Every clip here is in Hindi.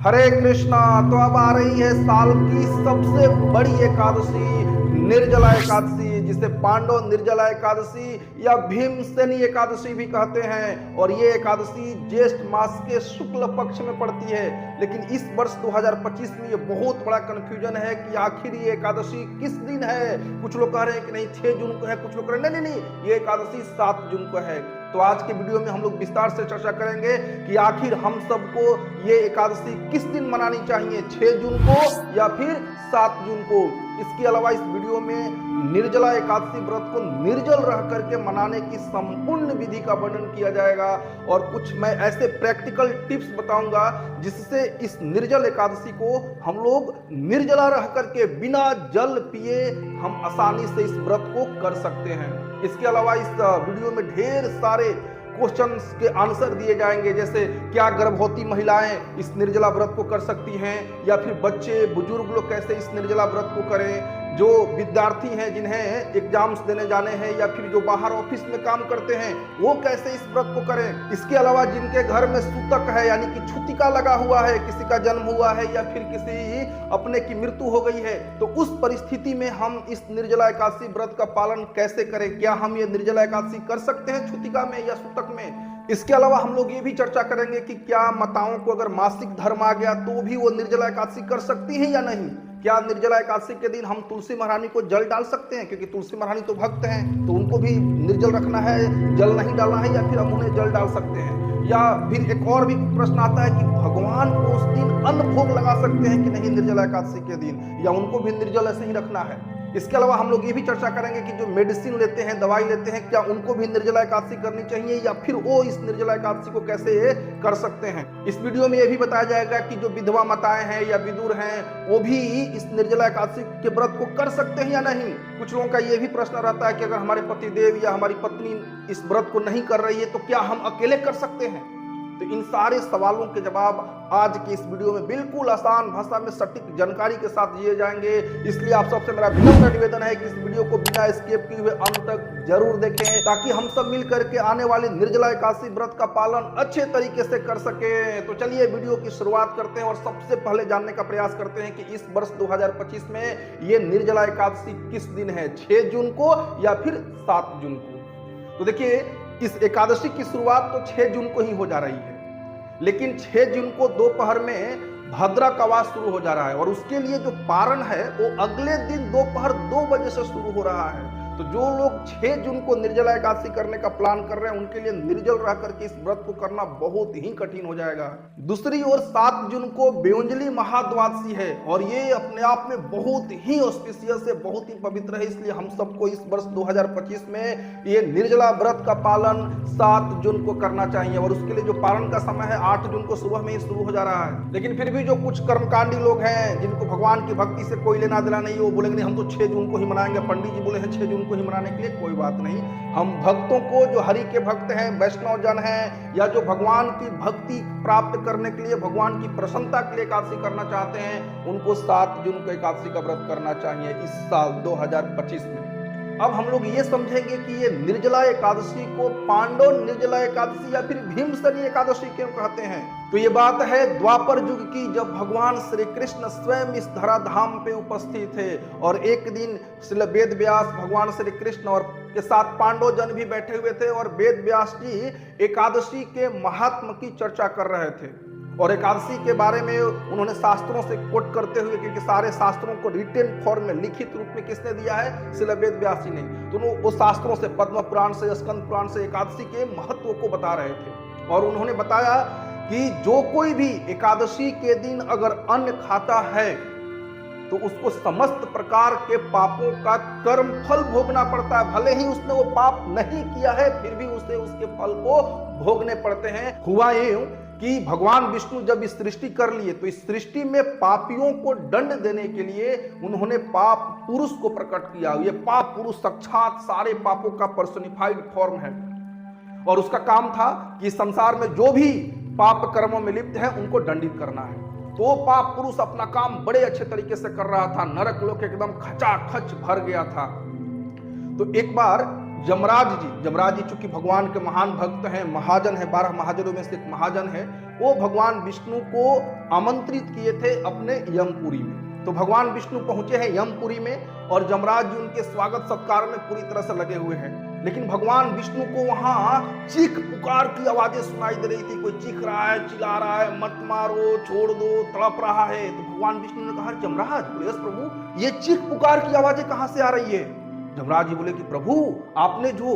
हरे कृष्णा। तो अब आ रही है साल की सबसे बड़ी एकादशी, निर्जला एकादशी, जिसे पांडव निर्जला एकादशी या भीमसेनी एकादशी भी कहते हैं। और ये एकादशी ज्येष्ठ मास के शुक्ल पक्ष में पड़ती है। लेकिन इस वर्ष 2025 में ये बहुत बड़ा कंफ्यूजन है कि आखिर ये एकादशी किस दिन है। कुछ लोग कह रहे हैं कि नहीं 6 जून को है, कुछ लोग कह रहे हैं नहीं, ये एकादशी 7 जून को है। तो आज के वीडियो में हम लोग विस्तार से चर्चा करेंगे कि आखिर हम सबको ये एकादशी किस दिन मनानी चाहिए, 6 जून को या फिर 7 जून को। इसके अलावा इस वीडियो में निर्जला एकादशी व्रत को निर्जल रह करके मनाने की संपूर्ण विधि का वर्णन किया जाएगा और कुछ मैं ऐसे प्रैक्टिकल टिप्स बताऊंगा जिससे इस निर्जल एकादशी को हम लोग निर्जला रह करके बिना जल पिए हम आसानी से इस व्रत को कर सकते हैं। इसके अलावा इस वीडियो में ढेर सारे क्वेश्चंस के आंसर दिए जाएंगे, जैसे क्या गर्भवती महिलाएं इस निर्जला व्रत को कर सकती हैं या फिर बच्चे बुजुर्ग लोग कैसे इस निर्जला व्रत को करें, जो विद्यार्थी हैं जिन्हें एग्जाम्स देने जाने हैं या फिर जो बाहर ऑफिस में काम करते हैं वो कैसे इस व्रत को करें। इसके अलावा जिनके घर में सूतक है यानी कि छुतिका लगा हुआ है, किसी का जन्म हुआ है या फिर किसी अपने की मृत्यु हो गई है, तो उस परिस्थिति में हम इस निर्जला एकादशी व्रत का पालन कैसे करें। क्या हम ये निर्जला एकादशी कर सकते हैं छुतिका में या सूतक में। इसके अलावा हम लोग ये भी चर्चा करेंगे कि क्या माताओं को अगर मासिक धर्म आ गया तो भी वो निर्जला एकादशी कर सकती हैं या नहीं। क्या निर्जला एकादशी के दिन हम तुलसी महारानी को जल डाल सकते हैं, क्योंकि तुलसी महारानी तो भक्त हैं, तो उनको भी निर्जल रखना है, जल नहीं डालना है, या फिर हम उन्हें जल डाल सकते हैं। या फिर एक और भी प्रश्न आता है कि भगवान को उस दिन अन्न भोग लगा सकते हैं कि नहीं निर्जला एकादशी के दिन, या उनको भी निर्जल ऐसे ही रखना है। इसके अलावा हम लोग ये भी चर्चा करेंगे कि जो मेडिसिन लेते हैं, दवाई लेते हैं, क्या उनको भी निर्जला एकादशी करनी चाहिए या फिर वो इस निर्जला एकादशी को कैसे कर सकते हैं। इस वीडियो में ये भी बताया जाएगा कि जो विधवा माताएं हैं या विदुर हैं वो भी इस निर्जला एकादशी के व्रत को कर सकते हैं या नहीं। कुछ लोगों का ये भी प्रश्न रहता है कि अगर हमारे पतिदेव या हमारी पत्नी इस व्रत को नहीं कर रही है तो क्या हम अकेले कर सकते हैं। तो इन सारे सवालों के जवाब आज की इस वीडियो में बिल्कुल आसान भाषा में सटीक जानकारी के साथ दिए जाएंगे। इसलिए आप सबसे मेरा विनम्र निवेदन है कि इस वीडियो को बिना स्किप किए हुए अंत तक जरूर देखें, ताकि हम सब मिल करके आने वाली निर्जला एकादशी व्रत का पालन अच्छे तरीके से कर सके। तो चलिए वीडियो की शुरुआत करते हैं और सबसे पहले जानने का प्रयास करते हैं कि इस वर्ष 2025 में ये निर्जला एकादशी किस दिन है, 6 जून को या फिर 7 जून को। तो देखिए इस एकादशी की शुरुआत तो 6 जून को ही हो जा रही है, लेकिन 6 जून को दोपहर में भद्रा कवास शुरू हो जा रहा है और उसके लिए जो पारण है वो अगले दिन दोपहर 2 बजे से शुरू हो रहा है। तो जो लोग 6 जून को निर्जला एकादशी करने का प्लान कर रहे हैं उनके लिए निर्जल रह करके इस व्रत को करना बहुत ही कठिन हो जाएगा। दूसरी ओर 7 जून को बेउंजली महाद्वादशी है और ये अपने आप में बहुत ही ऑस्पिशियस है, बहुत ही पवित्र है। इसलिए हम सबको इस वर्ष 2025 में ये निर्जला व्रत का पालन 7 जून को करना चाहिए और उसके लिए जो पालन का समय है 8 जून को सुबह में ही शुरू हो जा रहा है। लेकिन फिर भी जो कुछ कर्मकांडी लोग हैं जिनको भगवान की भक्ति से कोई लेना देना नहीं, वो बोलेंगे नहीं हम तो 6 जून को ही मनाएंगे, पंडित जी बोले हैं 6 जून को ही मनाने के लिए। कोई बात नहीं, हम भक्तों को जो हरि के भक्त हैं, वैष्णव जन हैं या जो भगवान की भक्ति प्राप्त करने के लिए, भगवान की प्रसन्नता के लिए एकादशी करना चाहते हैं, उनको 7 जून को एकादशी का व्रत करना चाहिए इस साल 2025 में। अब हम लोग ये समझेंगे कि ये निर्जला एकादशी को पांडव निर्जला एकादशी या फिर भीमसेनी एकादशी क्यों कहते हैं। तो ये बात है द्वापर युग की, जब भगवान श्री कृष्ण स्वयं इस धराधाम पे उपस्थित थे और एक दिन श्री वेद व्यास भगवान श्री कृष्ण और के साथ पांडव जन भी बैठे हुए थे और वेद व्यास जी एकादशी के महात्म की चर्चा कर रहे थे और एकादशी के बारे में उन्होंने शास्त्रों से कोट करते हुए, क्योंकि सारे शास्त्रों को रिटन फॉर्म में लिखित रूप में किसने दिया है, श्री वेद व्यास जी ने। तो वो शास्त्रों से, पद्म पुराण से, स्कंद पुराण से एकादशी के महत्व को बता रहे थे और उन्होंने बताया कि जो कोई भी एकादशी के दिन अगर अन्न खाता है तो उसको समस्त प्रकार के पापों का कर्म फल भोगना पड़ता है। भले ही उसने वो पाप नहीं किया है फिर भी उसे उसके फल को भोगने पड़ते हैं। हुआ यूं कि भगवान विष्णु जब इस सृष्टि कर लिए तो इस सृष्टि में पापियों को दंड देने के लिए उन्होंने पाप पुरुष को प्रकट किया। ये पाप पुरुष साक्षात सारे पापों का पर्सोनिफाइड फॉर्म है और उसका काम था कि संसार में जो भी पाप कर्मों में लिप्त है उनको दंडित करना है। तो पाप पुरुष अपना काम बड़े अच्छे तरीके से कर रहा था, नरक लोक एकदम खचाखच भर गया था। तो एक बार जमराज जी चूंकि भगवान के महान भक्त हैं, महाजन है, 12 महाजनों में से एक महाजन है, वो भगवान विष्णु को आमंत्रित किए थे अपने यमपुरी में। तो भगवान विष्णु पहुंचे हैं यमपुरी में और यमराज जी उनके स्वागत सत्कार में पूरी तरह से लगे हुए हैं। लेकिन भगवान विष्णु को वहां चीख पुकार की आवाजें सुनाई दे रही थी। कोई चीख रहा है, चिल्ला रहा है, मत मारो, छोड़ दो, तड़प रहा है। तो भगवान विष्णु ने कहा, यमराज बोले, यस प्रभु, ये चीख पुकार की आवाजें कहां से आ रही है? यमराज जी बोले कि प्रभु, आपने जो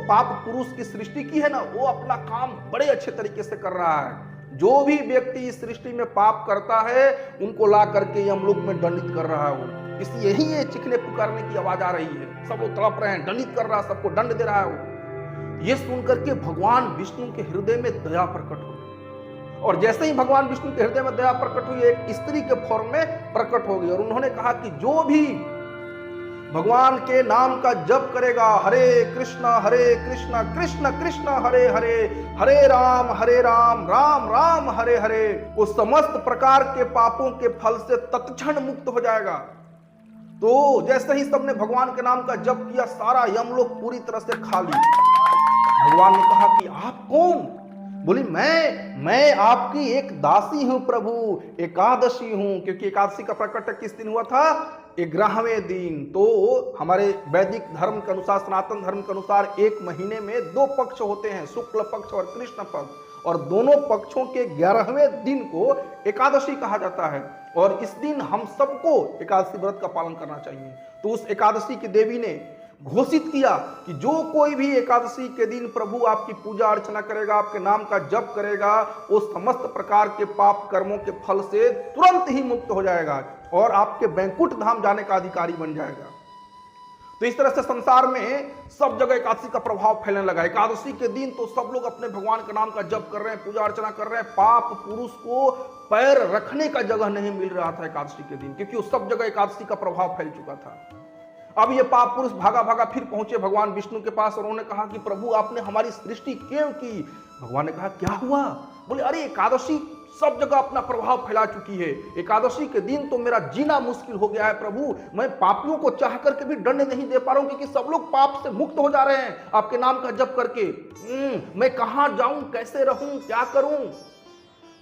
पाप पुरुष की सृष्टि की है ना, वो अपना काम बड़े अच्छे तरीके से कर रहा है। जो भी व्यक्ति इस सृष्टि में पाप करता है उनको ला करके यमलोक में दंडित कर रहा है वो। इसलिए ही ये चीखने पुकारने की आवाज आ रही है। सब लोग तड़प रहे हैं, दंडित कर रहा है, सबको दंड दे रहा है वो। ये सुनकर के भगवान विष्णु के हृदय में दया प्रकट हुई और जैसे ही भगवान विष्णु के हृदय में दया प्रकट हुई, एक स्त्री के फॉर्म में प्रकट हो गई और उन्होंने कहा कि जो भी भगवान के नाम का जप करेगा, हरे कृष्ण कृष्ण कृष्ण हरे हरे, हरे राम राम राम हरे हरे, वो समस्त प्रकार के पापों के फल से तत्क्षण मुक्त हो जाएगा। तो जैसे ही सबने भगवान के नाम का जप किया, सारा यमलोक पूरी तरह से खाली। भगवान ने कहा कि आप कौन? बोली, मैं आपकी एक दासी हूं प्रभु, एकादशी हूं। क्योंकि एकादशी का प्रकट किस दिन हुआ था? 11वें दिन। तो हमारे वैदिक धर्म के अनुसार, सनातन धर्म के अनुसार, एक महीने में 2 पक्ष होते हैं, शुक्ल पक्ष और कृष्ण पक्ष, और दोनों पक्षों के 11वें दिन को एकादशी कहा जाता है। और इस दिन हम सबको एकादशी व्रत का पालन करना चाहिए। तो उस एकादशी की देवी ने घोषित किया कि जो कोई भी एकादशी के दिन प्रभु आपकी पूजा अर्चना करेगा, आपके नाम का जप करेगा, वो समस्त प्रकार के पाप कर्मों के फल से तुरंत ही मुक्त हो जाएगा और आपके वैकुंठ धाम जाने का अधिकारी बन जाएगा। तो इस तरह से संसार में सब जगह एकादशी का प्रभाव फैलने लगा। एकादशी के दिन तो सब लोग अपने भगवान के नाम का जप कर रहे हैं, पूजा अर्चना कर रहे हैं। पाप पुरुष को पैर रखने का जगह नहीं मिल रहा था एकादशी के दिन, क्योंकि उस सब जगह एकादशी का प्रभाव फैल चुका था। अब ये पाप पुरुष भागा भागा फिर पहुंचे भगवान विष्णु के पास और उन्होंने कहा कि प्रभु, आपने हमारी सृष्टि क्यों की? भगवान ने कहा, क्या हुआ? बोले, अरे एकादशी सब जगह अपना प्रभाव फैला चुकी है। एकादशी के दिन तो मेरा जीना मुश्किल हो गया है प्रभु। मैं पापियों को चाह करके भी दंड नहीं दे पा रहा हूं, क्योंकि सब लोग पाप से मुक्त हो जा रहे हैं आपके नाम का जप करके। मैं कहां जाऊं, कैसे रहूं, क्या करूं?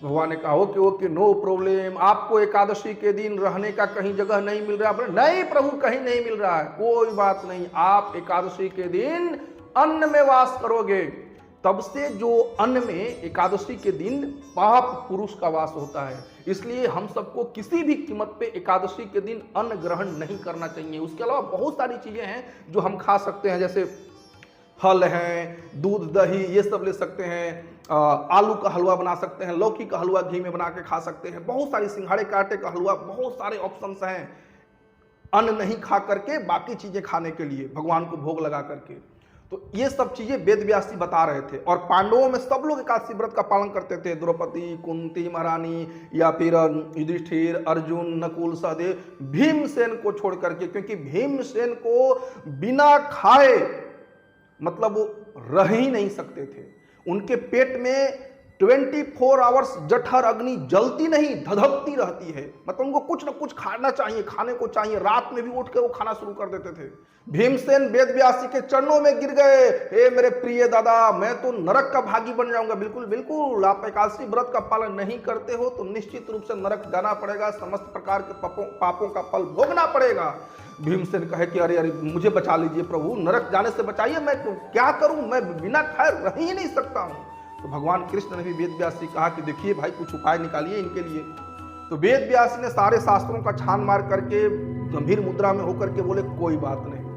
भगवान ने कहा, ओके नो प्रॉब्लम, आपको एकादशी के दिन रहने का कहीं जगह नहीं मिल रहा? नहीं प्रभु, कहीं नहीं मिल रहा है। कोई बात नहीं, आप एकादशी के दिन अन्न में वास करोगे। तब से जो अन्न में एकादशी के दिन पाप पुरुष का वास होता है, इसलिए हम सबको किसी भी कीमत पे एकादशी के दिन अन्न ग्रहण नहीं करना चाहिए। उसके अलावा बहुत सारी चीजें हैं जो हम खा सकते हैं, जैसे फल हैं, दूध दही, ये सब ले सकते हैं। आलू का हलवा बना सकते हैं, लौकी का हलवा घी में बना के खा सकते हैं। बहुत सारी, सिंघाड़े कांटे का हलवा, बहुत सारे ऑप्शंस हैं अन्न नहीं खा करके बाकी चीजें खाने के लिए, भगवान को भोग लगा करके। तो ये सब चीजें वेद व्यासी बता रहे थे। और पांडवों में सब लोग एकादशी व्रत का पालन करते थे। द्रौपदी, कुंती महारानी, या फिर युधिष्ठिर, अर्जुन, नकुल, सहदेव, भीमसेन को छोड़ करके, क्योंकि भीमसेन को बिना खाए मतलब वो रह ही नहीं सकते थे। उनके पेट में 24 आवर्स जठर अग्नि जलती नहीं, धधकती रहती है। मतलब उनको कुछ ना कुछ खाना चाहिए, खाने को चाहिए। रात में भी उठ के वो खाना शुरू कर देते थे। भीमसेन वेद व्यासी के चरणों में गिर गए, हे मेरे प्रिय दादा, मैं तो नरक का भागी बन जाऊंगा। बिल्कुल बिल्कुल, आप एकादशी व्रत का पालन नहीं करते हो तो निश्चित रूप से नरक जाना पड़ेगा, समस्त प्रकार के पापों का फल भोगना पड़ेगा। भीमसेन कहे कि अरे अरे, मुझे बचा लीजिए प्रभु, नरक जाने से बचाइए, मैं तो क्या करूं, मैं बिना खाए रह ही नहीं सकता हूं। तो भगवान कृष्ण ने भी वेद व्यास से कहा कि देखिए भाई, कुछ उपाय निकालिए इनके लिए। तो वेद व्यास ने सारे शास्त्रों का छान मार करके गंभीर मुद्रा में होकर के बोले, कोई बात नहीं,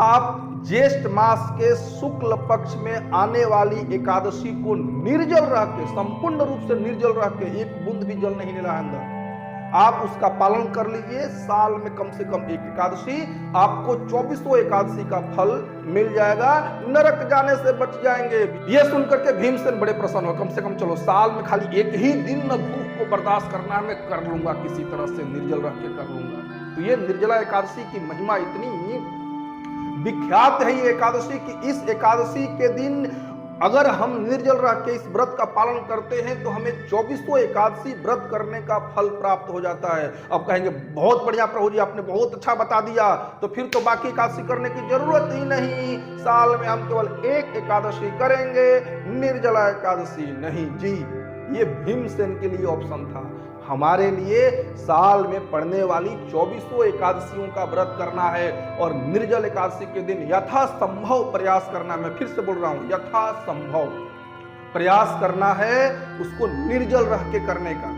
आप ज्येष्ठ मास के शुक्ल पक्ष में आने वाली एकादशी को निर्जल रह के, संपूर्ण रूप से निर्जल रह के, एक बूंद भी जल नहीं लेना अंदर, आप उसका पालन कर लीजिए। साल में कम से कम एक एकादशी, आपको 24 एकादशी का फल मिल जाएगा, नरक जाने से बच जाएंगे। ये सुनकर के भीमसेन बड़े प्रसन्न हो, कम से कम चलो साल में खाली एक ही दिन न भूख को बर्दाश्त करना है, मैं कर लूंगा, किसी तरह से निर्जल रह के कर लूंगा। तो ये निर्जला एकादशी की महिमा इतनी विख्यात है ये एकादशी की, इस एकादशी के दिन अगर हम निर्जल रह के इस व्रत का पालन करते हैं तो हमें 24 एकादशी व्रत करने का फल प्राप्त हो जाता है। अब कहेंगे, बहुत बढ़िया प्रभु जी, आपने बहुत अच्छा बता दिया, तो फिर तो बाकी एकादशी करने की जरूरत ही नहीं, साल में हम केवल एक एकादशी करेंगे, निर्जला एकादशी नहीं जी। ये भीमसेन के लिए ऑप्शन था। हमारे लिए साल में पड़ने वाली 24 एकादशियों का व्रत करना है और निर्जल एकादशी के दिन यथासंभव प्रयास करना। मैं फिर से बोल रहा हूं, यथासंभव प्रयास करना है उसको निर्जल रह के करने का।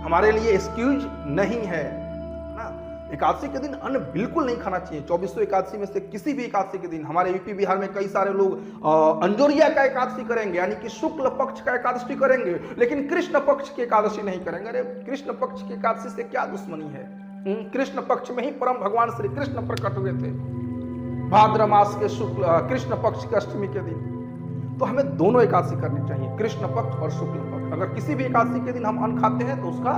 हमारे लिए एक्सक्यूज नहीं है ना। एकादशी के दिन अन्न बिल्कुल नहीं खाना चाहिए। 24 एकादशी में से किसी भी एकादशी के दिन हमारे यूपी बिहार में कई सारे लोग अंजोरिया का एकादशी करेंगे, यानी कि शुक्ल पक्ष का एकादशी करेंगे, लेकिन कृष्ण पक्ष की एकादशी नहीं करेंगे। अरे कृष्ण पक्ष की एकादशी से क्या दुश्मनी है? कृष्ण पक्ष में ही परम भगवान श्री कृष्ण प्रकट हुए थे, भाद्र मास के शुक्ल कृष्ण पक्ष की अष्टमी के दिन। तो हमें दोनों एकादशी करनी चाहिए, कृष्ण पक्ष और शुक्ल पक्ष। अगर किसी भी एकादशी के दिन हम अन्न खाते हैं तो उसका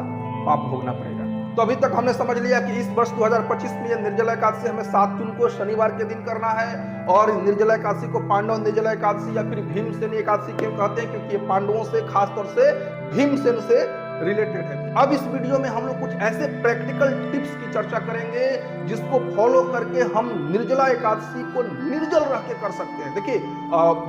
पाप भोगना पड़ेगा। तो अभी तक हमने समझ लिया कि इस वर्ष 2025 में यह निर्जला एकादशी हमें 7 जून को शनिवार के दिन करना है। और निर्जला एकादशी को पांडव निर्जला एकादशी या फिर भीमसेन एकादशी क्यों कहते हैं? क्योंकि ये पांडवों से, खासतौर से भीमसेन से रिलेटेड है। अब इस वीडियो में हम लोग कुछ ऐसे प्रैक्टिकल टिप्स की चर्चा करेंगे जिसको फॉलो करके हम निर्जला एकादशी को निर्जल रह के कर सकते हैं। देखिए,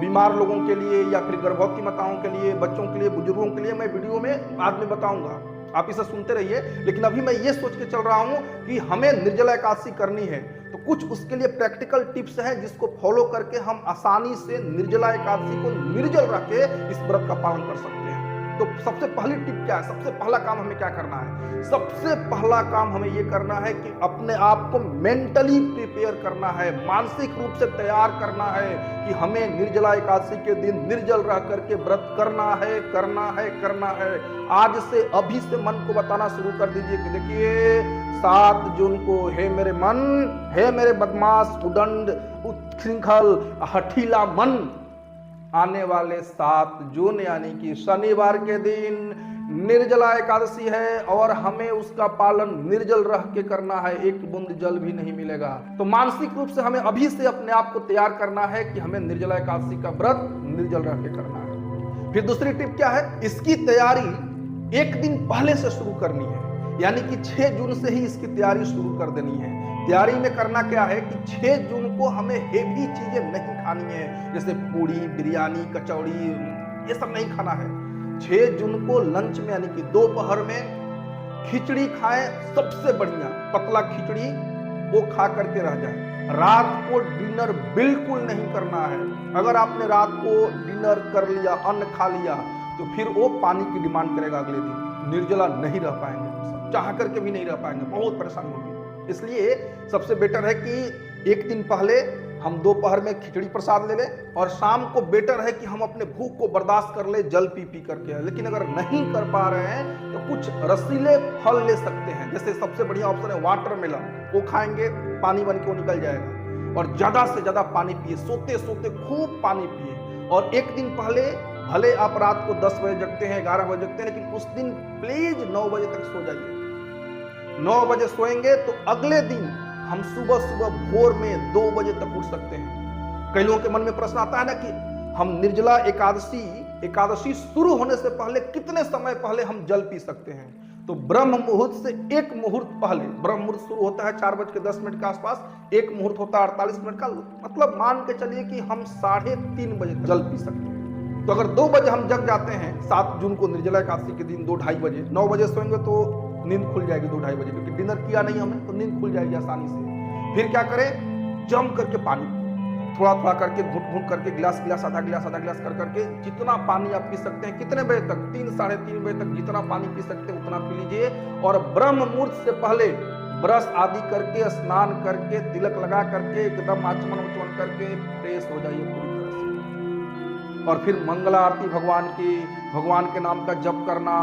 बीमार लोगों के लिए या फिर गर्भवती माताओं के लिए, बच्चों के लिए, बुजुर्गों के लिए मैं वीडियो में बाद में बताऊंगा, आप इसे सुनते रहिए। लेकिन अभी मैं ये सोच के चल रहा हूं कि हमें निर्जला एकादशी करनी है, तो कुछ उसके लिए प्रैक्टिकल टिप्स हैं जिसको फॉलो करके हम आसानी से निर्जला एकादशी को निर्जल रख के इस व्रत का पालन कर सकते हैं। तो सबसे पहली टिप क्या है? सबसे पहला काम हमें क्या करना है? सबसे पहला काम हमें यह करना है कि अपने आप को मेंटली प्रिपेयर करना है, मानसिक रूप से तैयार करना है कि हमें निर्जला एकादशी के दिन निर्जल रह करके व्रत करना है, करना है, करना है। आज से, अभी से मन को बताना शुरू कर दीजिए कि देखिए 7 जून को, हे मेरे मन, हे मेरे बदमाश, उदंड, उच्छृंखल, हठीला मन, आने वाले 7 जून यानी कि शनिवार के दिन निर्जला एकादशी है और हमें उसका पालन निर्जल रह के करना है। एक बूंद जल भी नहीं मिलेगा। तो मानसिक रूप से हमें अभी से अपने आप को तैयार करना है कि हमें निर्जला एकादशी का व्रत निर्जल रह के करना है। फिर दूसरी टिप क्या है? इसकी तैयारी एक दिन पहले से शुरू करनी है, यानी कि 6 जून से ही इसकी तैयारी शुरू कर देनी है। तैयारी में करना क्या है कि 6 जून को हमें हेवी चीजें नहीं खानी है, जैसे पूड़ी, बिरयानी, कचौड़ी, ये सब नहीं खाना है। 6 जून को लंच में यानी कि दोपहर में खिचड़ी खाएं, सबसे बढ़िया पतला खिचड़ी, वो खा करके रह जाए। रात को डिनर बिल्कुल नहीं करना है। अगर आपने रात को डिनर कर लिया, अन्न खा लिया, तो फिर वो पानी की डिमांड करेगा अगले दिन। निर्जला नहीं रह पाएंगे, हम सब चाह करके भी नहीं रह पाएंगे, बहुत परेशानी होगी। इसलिए सबसे बेटर है कि एक दिन पहले हम दोपहर में खिचड़ी प्रसाद ले लें और शाम को बेटर है कि हम अपने भूख को बर्दाश्त कर ले, जल पी पी करके। लेकिन अगर नहीं कर पा रहे हैं तो कुछ रसीले फल ले सकते हैं। जैसे सबसे बढ़िया ऑप्शन है वाटरमेलन, वो खाएंगे, पानी बन के वो निकल जाएगा। और ज्यादा से ज्यादा पानी पिए, सोते सोते खूब पानी पिए। और एक दिन पहले, भले आप रात को 10 बजे जगते हैं, 11 बजे जगते हैं, लेकिन उस दिन प्लीज 9 बजे तक सो जाइए। 9 बजे सोएंगे तो अगले दिन हम सुबह सुबह भोर में 2 बजे तक उठ सकते हैं। कई लोगों के मन में प्रश्न आता है ना कि हम निर्जला एकादशी शुरू होने से पहले कितने समय पहले हम जल पी सकते हैं? तो ब्रह्म मुहूर्त से 1 मुहूर्त पहले, ब्रह्म मुहूर्त शुरू होता है 4:10 के आसपास, 1 मुहूर्त होता है 48 मिनट का, मतलब मान के चलिए कि हम 3:30 बजे जल पी सकते हैं। तो अगर 2 बजे हम जग जाते हैं 7 जून को निर्जला एकादशी के दिन, 2-2:30 बजे, 9 बजे सोएंगे तो नींद खुल जाएगी 2-2:30 बजे, क्योंकि डिनर किया नहीं हमने, तो नींद खुल जाएगी आसानी से। फिर क्या करें? जम करके पानी, थोड़ा थोड़ा करके, घुट घुट करके, गिलास गिलास, आधा गिलास कर करके जितना पानी आप पी सकते हैं। कितने बजे तक? 3-3:30 बजे तक जितना पानी पी सकते हैं उतना पी लीजिए। और ब्रह्म मुहूर्त से पहले ब्रश आदि करके, स्नान करके, तिलक लगा करके, एकदम आचमन उचमन करके फ्रेश हो जाइए पूरी तरह से। और फिर मंगला आरती भगवान की, भगवान के नाम का जप करना।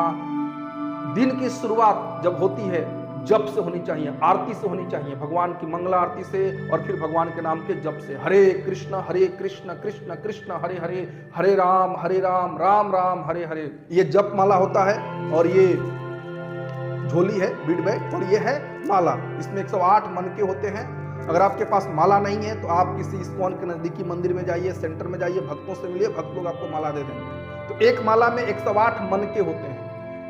दिन की शुरुआत जब होती है जप से होनी चाहिए, आरती से होनी चाहिए, भगवान की मंगला आरती से, और फिर भगवान के नाम के जप से। हरे कृष्ण कृष्ण कृष्ण हरे हरे, हरे राम राम राम हरे हरे। ये जप माला होता है और ये झोली है, बीड बैग, और ये है माला। इसमें 108 मनके होते हैं। अगर आपके पास माला नहीं है तो आप किसी इस्कॉन के नजदीकी मंदिर में जाइए, सेंटर में जाइए, भक्तों से मिलिए, भक्त लोग आपको माला दे देंगे। तो एक माला में 108 मनके होते हैं।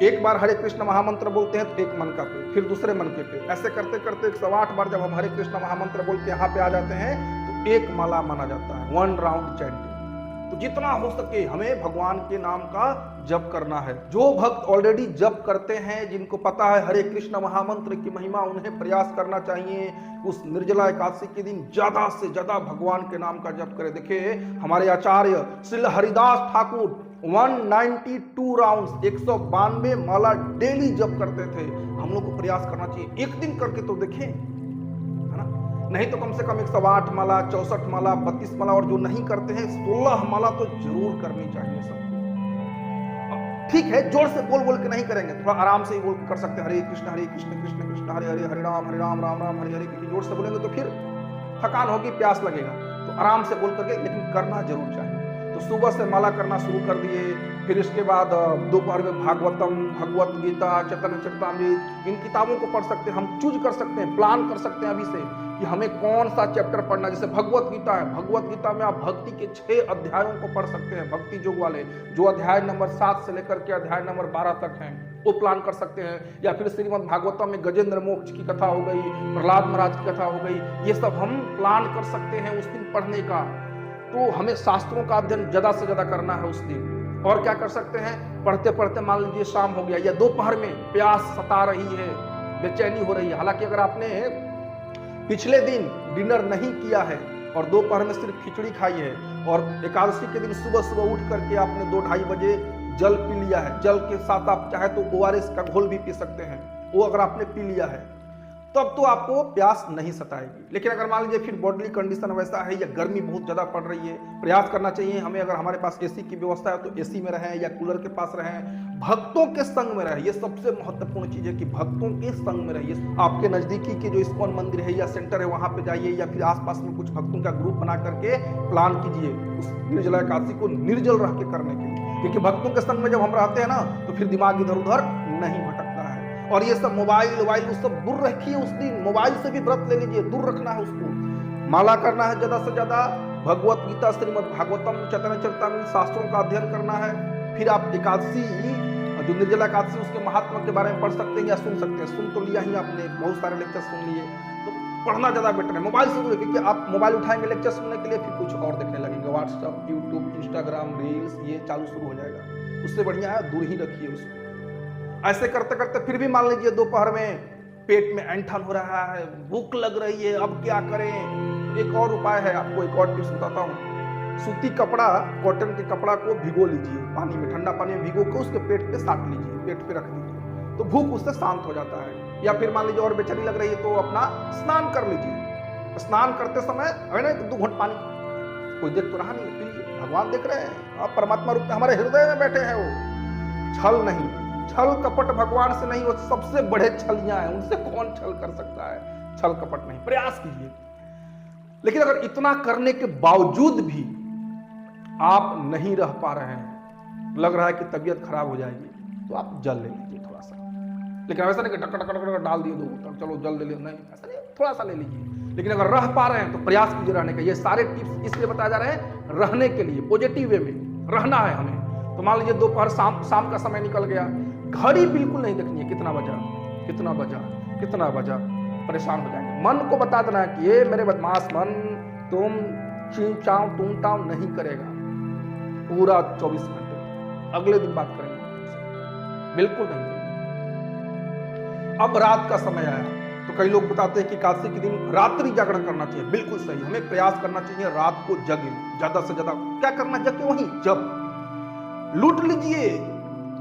एक बार हरे कृष्ण महामंत्र बोलते हैं तो एक मनका पे, फिर दूसरे मनके पे, ऐसे करते करते 108 बार जब हम हरे कृष्ण महामंत्र बोल के यहाँ पे आ जाते हैं तो एक माला माना जाता है, 1 राउंड चैंटिंग। तो जितना हो सके हमें भगवान के नाम का जप करना है। जो भक्त ऑलरेडी जप करते हैं, जिनको पता है हरे कृष्ण महामंत्र की महिमा, उन्हें प्रयास करना चाहिए उस निर्जला एकादशी के दिन ज्यादा से ज्यादा भगवान के नाम का जप करें। देखिए हमारे आचार्य श्री हरिदास ठाकुर 192 राउंड्स 192 माला डेली जप करते थे। हम लोग को प्रयास करना चाहिए, एक दिन करके तो देखें, है ना? नहीं तो कम से कम 108 माला, 64 माला, 32 माला, और जो नहीं करते हैं 16 माला तो जरूर करनी चाहिए सबको। ठीक है, जोर से बोल बोल के नहीं करेंगे, थोड़ा आराम से ही बोल कर सकते हैं, हरे कृष्ण कृष्ण कृष्ण हरे हरे, हरे राम राम राम हरे हरे। क्योंकि जोर से बोलेंगे तो फिर थकान होगी, प्यास लगेगा, तो आराम से बोल करके लेकिन करना जरूर चाहिए। तो सुबह से माला करना शुरू कर दिए, फिर इसके बाद दोपहर में भागवतम, भगवत गीता, चैतन्य चरितामृत, इन किताबों को पढ़ सकते हैं। हम चूज कर सकते हैं, प्लान कर सकते हैं अभी से कि हमें कौन सा चैप्टर पढ़ना है। जैसे भगवत गीता है, भगवत गीता में आप भक्ति के 6 अध्यायों को पढ़ सकते हैं, भक्ति योग वाले, जो अध्याय नंबर 7 से लेकर के अध्याय नंबर 12 तक हैं, वो प्लान कर सकते हैं। या फिर श्रीमद् भागवतम में गजेंद्र मोक्ष की कथा हो गई, प्रहलाद महाराज की कथा हो गई, ये सब हम प्लान कर सकते हैं उस दिन पढ़ने का। तो हमें शास्त्रों का अध्ययन ज्यादा से ज्यादा करना है उस दिन। और क्या कर सकते हैं, पढ़ते पढ़ते मान लीजिए शाम हो गया या दोपहर में प्यास सता रही है, बेचैनी हो रही है, हालांकि अगर आपने पिछले दिन डिनर नहीं किया है और दोपहर में सिर्फ खिचड़ी खाई है और एकादशी के दिन सुबह सुबह उठ करके आपने 2-2:30 बजे जल पी लिया है, जल के साथ आप चाहे तो ORS का घोल भी पी सकते हैं, वो अगर आपने पी लिया है तब तो आपको प्यास नहीं सताएगी। लेकिन अगर मान लीजिए फिर बॉडी कंडीशन वैसा है या गर्मी बहुत ज्यादा पड़ रही है, प्रयास करना चाहिए हमें, अगर हमारे पास AC की व्यवस्था है तो AC में रहें या कूलर के पास रहें, भक्तों के संग में रहें। ये सबसे महत्वपूर्ण चीज है कि भक्तों के संग में रहिए। आपके नजदीकी के जो इस्कॉन मंदिर है या सेंटर है वहां पे जाइए, या फिर आसपास में कुछ भक्तों का ग्रुप बना करके प्लान कीजिए उस निर्जला एकादशी को निर्जल रह के करने के लिए। क्योंकि भक्तों के संग में जब हम रहते हैं ना तो फिर दिमाग इधर उधर नहीं भटकता है। और ये सब मोबाइल वो सब दूर रखिए उस दिन, मोबाइल से भी व्रत ले लीजिए, दूर रखना है उसको। माला करना है ज्यादा से ज्यादा, भगवत गीता, श्रीमद् भागवतम, चैतन्य चरितामृत, शास्त्रों का अध्ययन करना है। फिर आप एकादशी, जो निर्जला एकादशी, उसके महात्मा के बारे में पढ़ सकते हैं या सुन सकते हैं। सुन तो लिया ही आपने, बहुत सारे लेक्चर सुन लिए, तो पढ़ना ज्यादा बेटर है। मोबाइल से दूर, क्योंकि आप मोबाइल उठाएंगे लेक्चर सुनने के लिए, फिर कुछ और देखने लगेंगे, व्हाट्सएप, यूट्यूब, इंस्टाग्राम, रील्स, ये चालू शुरू हो जाएगा। उससे बढ़िया है दूर ही रखिए उसको। ऐसे करते करते फिर भी मान लीजिए दोपहर में पेट में ऐंठन हो रहा है, भूख लग रही है, अब क्या करें। एक और उपाय है, आपको एक और टिप्स बताता हूँ। सूती कपड़ा, कॉटन के कपड़ा को भिगो लीजिए पानी में, ठंडा पानी में भिगो के उसके पेट पे साट लीजिए, पेट पे रख दीजिए, तो भूख उससे शांत हो जाता है। या फिर मान लीजिए और बेचैनी लग रही है तो अपना स्नान कर लीजिए। स्नान करते समय है ना 2 घूंट पानी, कोई देख तो रहा नहीं है, पी लीजिए, भगवान देख रहे हैं, आप परमात्मा रूप में हमारे हृदय में बैठे हैं। वो छल नहीं, छल कपट भगवान से नहीं, वो सबसे बड़े छलियां हैं, उनसे कौन छल कर सकता है। छल कपट नहीं, प्रयास कीजिए। लेकिन अगर इतना करने के बावजूद भी आप नहीं रह पा रहे हैं, लग रहा है कि तबीयत खराब हो जाएगी, तो आप जल ले लीजिए थोड़ा सा। लेकिन ऐसा नहीं कि टक टक टक डाल दिए 2 घूंट, चलो जल ले लो, नहीं, ऐसा नहीं, थोड़ा सा ले लीजिए। लेकिन अगर रह पा रहे हैं तो प्रयास कीजिए रहने का। ये सारे टिप्स इसलिए बताए जा रहे हैं रहने के लिए, पॉजिटिव वे में रहना है हमें। तो मान लीजिए दोपहर शाम का समय निकल गया, घड़ी बिल्कुल नहीं देखनी है, कितना बजा कितना बजा कितना बजा, परेशान हो जाएंगे। मन को बता देना है कि ये मेरे बदमाश मन, तुम चीं चाव तुम ताव नहीं करेगा पूरा 24 घंटे। अगले दिन बात करेंगे, बिल्कुल नहीं करेंगे। अब रात का समय आया तो कई लोग बताते हैं कि एकादशी के दिन रात्रि जागरण करना चाहिए। बिल्कुल सही, हमें प्रयास करना चाहिए रात को जगे, ज्यादा से ज्यादा। क्या करना, जगे वहीं जब लूट लीजिए,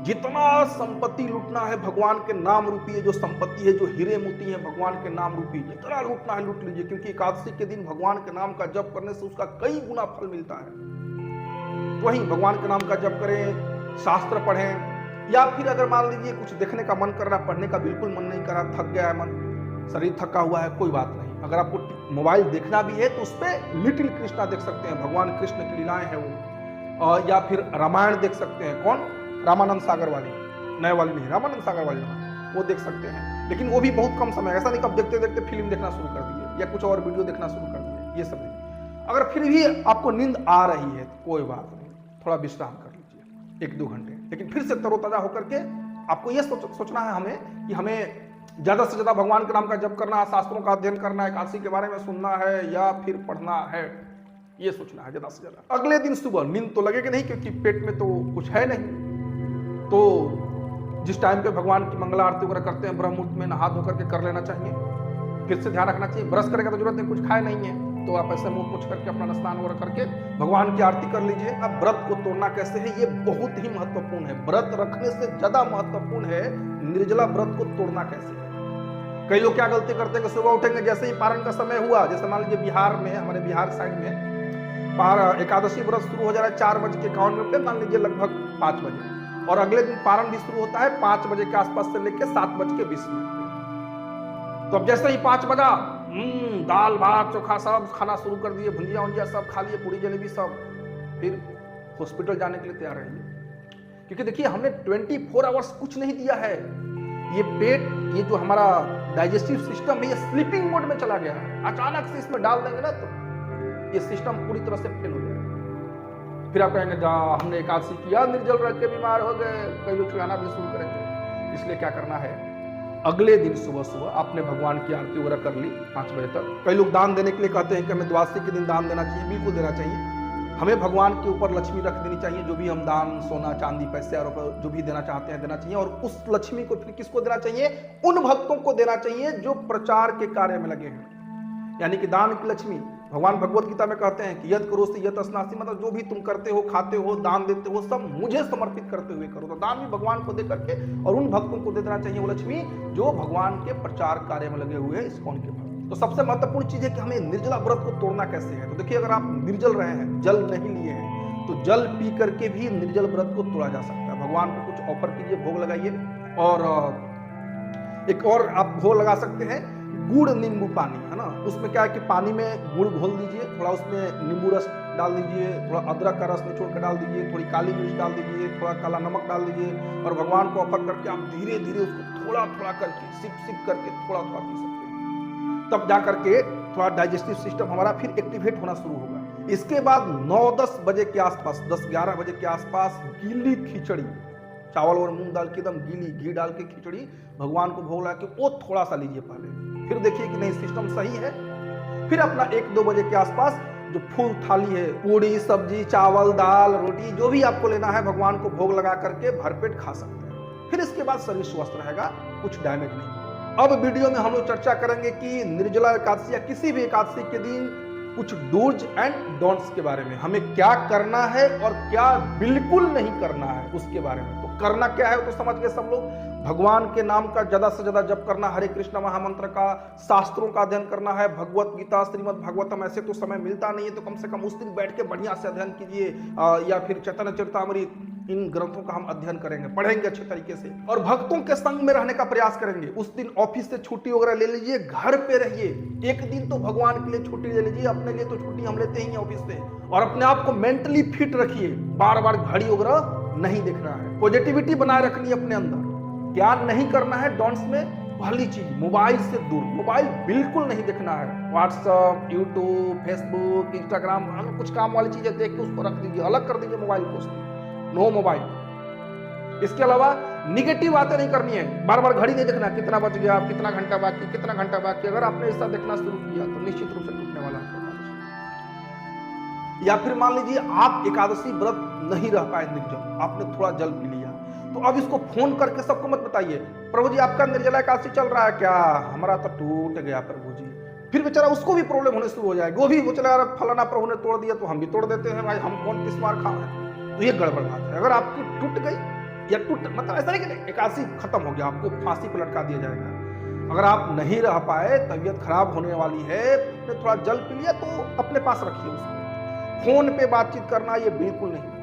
जितना संपत्ति लूटना है भगवान के नाम रूपी है, जो संपत्ति है, जो हीरे मोती है भगवान के नाम रूपी, जितना लूटना है लूट लीजिए। क्योंकि एकादशी के दिन भगवान के नाम का जप करने से उसका कई गुना फल मिलता है। तो वहीं भगवान के नाम का जप करें, शास्त्र पढ़ें, या फिर अगर मान लीजिए कुछ देखने का मन कर रहा, पढ़ने का बिल्कुल मन नहीं कर रहा, थक गया है मन, शरीर थका हुआ है, कोई बात नहीं। अगर आपको मोबाइल देखना भी है तो उस पर लिटिल कृष्णा देख सकते हैं, भगवान कृष्ण की लीलाएं हैं वो। या फिर रामायण देख सकते हैं, कौन, रामानंद सागर वाली, नए वाली नहीं, रामानंद सागर वाली रामायण, वो देख सकते हैं। लेकिन वो भी बहुत कम समय, ऐसा नहीं कब देखते देखते फिल्म देखना शुरू कर दिए या कुछ और वीडियो देखना शुरू कर दिए, ये सब नहीं। अगर फिर भी आपको नींद आ रही है तो कोई बात नहीं, थोड़ा विश्राम कर लीजिए 1-2 घंटे। लेकिन फिर से तरोताजा होकर के आपको ये सोचना है हमें कि हमें ज्यादा से ज्यादा भगवान के नाम का जप करना है, शास्त्रों का अध्ययन करना है, एकादशी के बारे में सुनना है या फिर पढ़ना है। ये सोचना है ज्यादा से ज्यादा। अगले दिन सुबह नींद तो लगेगी नहीं, क्योंकि पेट में तो कुछ है नहीं। तो जिस टाइम पे भगवान की मंगला आरती वगैरह करते हैं ब्रह्म मुहूर्त में, नहा धो करके कर लेना चाहिए। फिर से ध्यान रखना चाहिए, ब्रश करेगा तो जरूरत नहीं, कुछ खाए नहीं है तो आप ऐसे मुंह पोछ करके अपना स्नान वगैरह करके भगवान की आरती कर लीजिए। अब व्रत को तोड़ना कैसे है, ये बहुत ही महत्वपूर्ण है। व्रत रखने से ज्यादा महत्वपूर्ण है निर्जला व्रत को तोड़ना कैसे है। कई लोग क्या गलती करते हैं कि सुबह उठेंगे, जैसे ही पारण का समय हुआ, जैसे मान लीजिए बिहार में, हमारे बिहार साइड में एकादशी व्रत शुरू हो जा रहा है 4:51 पे, मान लीजिए लगभग 5 बजे, और अगले दिन पारण भी शुरू होता है 5 बजे के आसपास से लेकर 7:20 पे। तो अब जैसे ही 5 बजा, दाल भात चोखा सब खाना शुरू कर दिए, भुंजिया उंजिया सब खा लिए, पूरी जलेबी सब, फिर हॉस्पिटल जाने के लिए तैयार रहिए। क्योंकि देखिए हमने 24 आवर्स कुछ नहीं दिया है। ये पेट, ये जो हमारा डाइजेस्टिव सिस्टम है, ये स्लीपिंग मोड में चला गया है। अचानक से इसमें डाल देंगे ना तो ये सिस्टम पूरी तरह से फेल हो जाएगा। फिर आप कहेंगे हमने एकादशी किया, निर्जल रह के बीमार हो गए, कई लोग खिलाना भी शुरू करेंगे। इसलिए क्या करना है, अगले दिन सुबह सुबह आपने भगवान की आरती वगैरह कर ली 5 बजे तक। कई लोग दान देने के लिए कहते हैं कि हमें द्वादशी के दिन दान देना चाहिए। बिल्कुल देना चाहिए। हमें भगवान के ऊपर लक्ष्मी रख देनी चाहिए। जो भी हम दान, सोना चांदी पैसे और जो भी देना चाहते हैं देना चाहिए। और उस लक्ष्मी को फिर किसको देना चाहिए, उन भक्तों को देना चाहिए जो प्रचार के कार्य में लगे हैं। यानी कि दान की लक्ष्मी, भगवान भगवत गीता में कहते हैं कि यद करोसि यत अस्नासि, मतलब जो भी तुम करते हो, खाते हो, दान देते हो, सब मुझे समर्पित करते हुए करो। तो दान भी भगवान को दे करके और उन भक्तों को दे देना चाहिए वो लक्ष्मी जो भगवान के प्रचार कार्य में लगे हुए हैं, इस्कॉन के भक्त। तो सबसे महत्वपूर्ण चीज है कि हमें निर्जला व्रत को तोड़ना कैसे है। तो देखिए, अगर आप निर्जल रहे हैं, जल नहीं लिए हैं, तो जल पी करके भी निर्जल व्रत को तोड़ा जा सकता है। भगवान को कुछ ऑफर कीजिए, भोग लगाइए। और एक और आप भोग लगा सकते हैं, गुड़ नींबू पानी, है ना। उसमें क्या है कि पानी में गुड़ घोल दीजिए, थोड़ा उसमें नींबू रस डाल दीजिए, थोड़ा अदरक का रस निचोड़ कर डाल दीजिए, थोड़ी काली मिर्च डाल दीजिए, थोड़ा काला नमक डाल दीजिए, और भगवान को ऑफर करके आप धीरे धीरे उसको थोड़ा थोड़ा करके, सिप सिप करके थोड़ा थोड़ा पी सकते हैं। तब जा करके थोड़ा डाइजेस्टिव सिस्टम हमारा फिर एक्टिवेट होना शुरू होगा। इसके बाद 9-10 बजे के आसपास, 10-11 बजे के आसपास गीली खिचड़ी, चावल और मूंग दाल की एकदम गीली, घी डाल के खिचड़ी भगवान को भोग लगा के वो थोड़ा सा लीजिए पहले। फिर देखिए कि नहीं सिस्टम सही है। फिर अपना 1-2 बजे के आसपास जो फुल थाली है, पूड़ी सब्जी चावल दाल रोटी जो भी आपको लेना है, भगवान को भोग लगा करके भरपेट खा सकते हैं। फिर इसके बाद शरीर स्वस्थ रहेगा, कुछ डैमेज नहीं होगा। अब वीडियो में हम लोग चर्चा करेंगे कि निर्जला एकादशी या किसी भी एकादशी के दिन कुछ डूज एंड डोंट्स के बारे में, हमें क्या करना है और क्या बिल्कुल नहीं करना है उसके बारे में। तो करना क्या है तो समझ गए सब लोग। भगवान के नाम का ज्यादा से ज्यादा जप करना, हरे कृष्ण महामंत्र का, शास्त्रों का अध्ययन करना है, भगवत गीता, श्रीमद् भागवतम। ऐसे तो समय मिलता नहीं है तो कम से कम उस दिन बैठ के बढ़िया से अध्ययन कीजिए, या फिर चैतन्य चरितामृत, इन ग्रंथों का हम अध्ययन करेंगे, पढ़ेंगे अच्छे तरीके से, और भक्तों के संग में रहने का प्रयास करेंगे। उस दिन ऑफिस से छुट्टी वगैरह ले लीजिए, घर पे रहिए। एक दिन तो भगवान के लिए छुट्टी ले लीजिए, अपने लिए तो छुट्टी हम लेते ही हैं ऑफिस से। और अपने आप को मेंटली फिट रखिए, बार बार घड़ी वगैरह नहीं देखना है, पॉजिटिविटी बनाए रखनी है अपने अंदर। क्या नहीं करना है डोंट्स में, पहली चीज मोबाइल से दूर, मोबाइल बिल्कुल नहीं देखना है। व्हाट्सएप, यूट्यूब, फेसबुक, इंस्टाग्राम, अगर कुछ काम वाली चीजें देख के उसको रख दीजिए, अलग कर दीजिए मोबाइल को, नो मोबाइल। इसके अलावा निगेटिव बातें नहीं करनी है, बार बार घड़ी नहीं देखना कितना बच गया, कितना घंटा बाकी, कितना घंटा बाकी। अगर आपने ऐसा देखना शुरू किया तो निश्चित रूप से टूटने वाला है। या फिर मान लीजिए आप एकादशी व्रत नहीं रह पाए निर्जल, आपने थोड़ा जल पी लिया, तो अब इसको फोन करके सबको मत बताइए, प्रभु जी आपका निर्जला एकादशी चल रहा है क्या, हमारा तो टूट गया प्रभु जी। फिर बेचारा उसको भी प्रॉब्लम होने शुरू हो जाएगी, वो भी वो चला फलाना प्रभु ने तोड़ दिया तो हम भी तोड़ देते हैं, भाई हम कौन किस बार खा रहे हैं। तो ये गड़बड़ बात है। अगर आपकी टूट गई या टूट, मतलब ऐसा नहीं कि एकादशी खत्म हो गया, आपको फांसी पर लटका दिया जाएगा। अगर आप नहीं रह पाए, तबीयत खराब होने वाली है, थोड़ा जल पी लिया तो अपने पास रखिए उसको। फोन पे बातचीत करना ये बिल्कुल नहीं।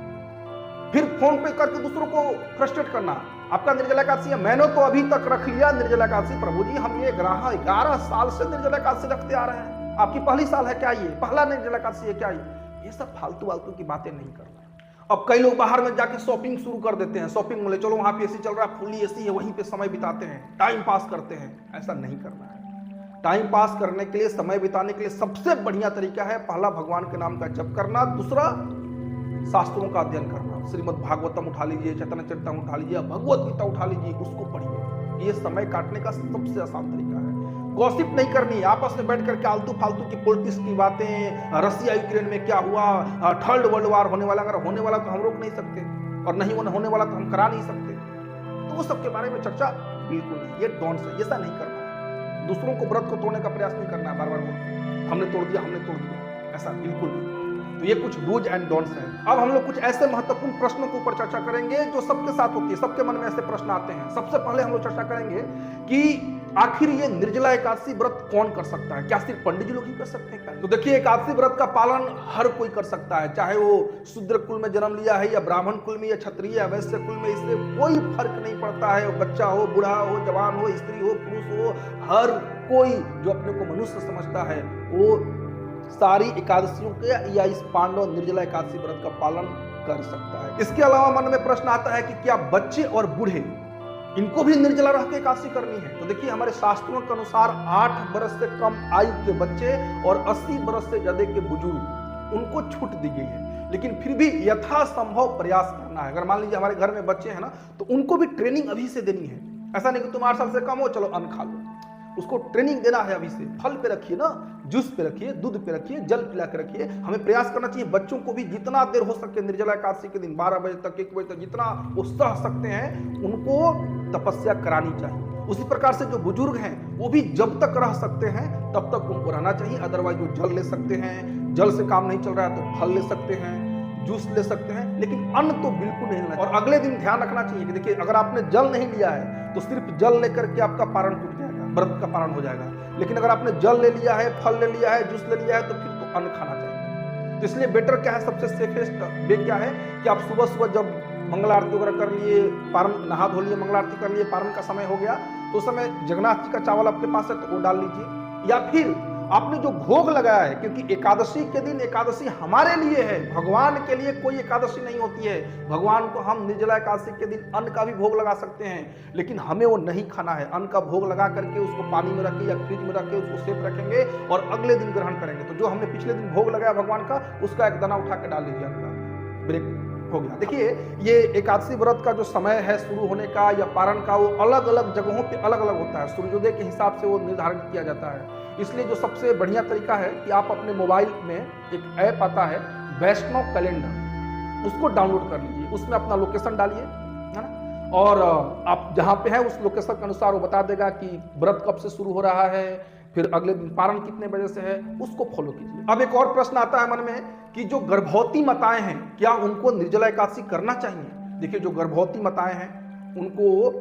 फिर फोन पे करके दूसरों को फ्रस्ट्रेट करना, आपका निर्जला एकादशी है, मैंने तो अभी तक रख लिया निर्जला एकादशी, प्रभु जी हम ये 11 साल से निर्जला एकादशी रखते आ रहे हैं, आपकी पहली साल है क्या, ये पहला निर्जला एकादशी है क्या, ये सब फालतू की बातें नहीं करना। अब कई लोग बाहर में जाके शॉपिंग शुरू कर देते हैं, शॉपिंग मॉल, चलो वहां पे एसी चल रहा है, फुल्ली एसी है, वहीं पे समय बिताते हैं, टाइम पास करते हैं। ऐसा नहीं करना है। टाइम पास करने के लिए, समय बिताने के लिए सबसे बढ़िया तरीका है, पहला भगवान के नाम का जप करना, दूसरा शास्त्रों का अध्ययन करना। श्रीमद् भागवतम उठा लीजिए, चैतन्य चरितामृत उठा लीजिए, भगवत गीता उठा लीजिए, उसको पढ़िए। ये समय काटने का सबसे आसान तरीका है। गॉसिप नहीं करनी, आपस में बैठ करके आलतू फालतू की पॉलिटिक्स की बातें, रसिया यूक्रेन में क्या हुआ, थर्ड वर्ल्ड वार होने वाला, अगर होने वाला तो हम रोक नहीं सकते और नहीं होने वाला तो हम करा नहीं सकते। तो वो सब के बारे में चर्चा बिल्कुल नहीं, ये डोंट्स है, ऐसा नहीं करना है। दूसरों को व्रत को तोड़ने का प्रयास नहीं करना है, बार बार बोल हमने तोड़ दिया, ऐसा बिल्कुल नहीं। तो ये कुछ डूज एंड डोंट्स हैं। अब हम लोग कुछ ऐसे महत्वपूर्ण प्रश्नों के ऊपर चर्चा करेंगे जो सबके साथ होती है, सबके मन में ऐसे प्रश्न आते हैं। सबसे पहले हम लोग चर्चा करेंगे कि आखिर ये निर्जला एकादशी व्रत कौन कर सकता है? क्या सिर्फ पंडित जी लोग ही कर सकते हैं क्या? तो देखिए, एकादशी व्रत का पालन हर कोई कर सकता है, चाहे वो शूद्र कुल में जन्म लिया है या ब्राह्मण कुल में या क्षत्रिय या वैश्य कुल में, इससे कोई फर्क नहीं पड़ता है। बच्चा हो, बूढ़ा हो, जवान हो, स्त्री हो, पुरुष हो, हर कोई जो अपने को मनुष्य समझता है वो सारी एकादशियों के या इस पांडव निर्जला एकादशी व्रत का पालन कर सकता है। इसके अलावा मन में प्रश्न आता है कि क्या बच्चे और बूढ़े इनको भी निर्जला रह के एकादशी करनी है? तो देखिए, हमारे शास्त्रों के अनुसार 8 वर्ष से कम आयु के बच्चे और 80 वर्ष से ज्यादा के बुजुर्ग, उनको छूट दी गई है। लेकिन फिर भी यथासंभव प्रयास करना है। अगर मान लीजिए हमारे घर में बच्चे हैं ना, तो उनको भी ट्रेनिंग अभी से देनी है। ऐसा नहीं कि तुम 8 साल से कम हो चलो अन्न खा लो, उसको ट्रेनिंग देना है अभी से। फल पे रखिए ना, जूस पे रखिए, दूध पे रखिए, जल पिला के रखिए। हमें प्रयास करना चाहिए बच्चों को भी जितना देर हो सके निर्जला एकादशी के दिन 12 बजे तक, 1 बजे तक, जितना वो सह सकते हैं उनको तपस्या करानी चाहिए। उसी प्रकार से जो बुजुर्ग हैं वो भी जब तक रह सकते हैं तब तक उनको रहना चाहिए। अदरवाइज वो जल ले सकते हैं, जल से काम नहीं चल रहा है तो फल ले सकते हैं, जूस ले सकते हैं, लेकिन अन्न तो बिल्कुल नहीं लेना। और अगले दिन ध्यान रखना चाहिए कि देखिए, अगर आपने जल नहीं लिया है तो सिर्फ जल लेकर के आपका पारण टूट जाएगा, व्रत का पारण हो जाएगा। लेकिन अगर आपने जल ले लिया है, फल ले लिया है, जूस ले लिया है, तो फिर तो अन्न खाना चाहिए। तो इसलिए बेटर क्या है, सबसे सेफेस्ट वे क्या है कि आप सुबह सुबह जब मंगल आरती वगैरह कर लिए, पारण नहा धो लिए, मंगल आरती कर लिए, पारण का समय हो गया, तो उस समय जगन्नाथ जी का चावल आपके पास है तो वो डाल लीजिए। या फिर आपने जो भोग लगाया है, क्योंकि एकादशी के दिन, एकादशी हमारे लिए है, भगवान के लिए कोई एकादशी नहीं होती है। भगवान को हम निर्जला एकादशी के दिन अन्न का भी भोग लगा सकते हैं, लेकिन हमें वो नहीं खाना है। अन्न का भोग लगा करके उसको पानी में रख के या फ्रिज में रख के उसको सेफ रखेंगे और अगले दिन ग्रहण करेंगे। तो जो हमने पिछले दिन भोग लगाया भगवान का, उसका एक दाना उठा के डाल लीजिए, अन्न का ब्रेक हो गया। देखिए, ये एकादशी व्रत का जो समय है शुरू होने का या पारण का, वो अलग अलग जगहों पे अलग अलग होता है। सूर्योदय के हिसाब से वो निर्धारित किया जाता है। इसलिए जो सबसे बढ़िया तरीका है कि आप अपने मोबाइल में एक ऐप आता है वैष्णव कैलेंडर, उसको डाउनलोड कर लीजिए। उसमें अपना लोकेशन डालिए, है ना, और आप जहाँ पे हैं उस लोकेशन के अनुसार वो बता देगा कि व्रत कब से शुरू हो रहा है, फिर अगले दिन पारण कितने बजे से है, उसको फॉलो कीजिए। अब एक और प्रश्न आता है मन में कि जो गर्भवती माताएं हैं, क्या उनको निर्जला एकादशी करना चाहिए? देखिए, जो गर्भवती माताएं हैं उनको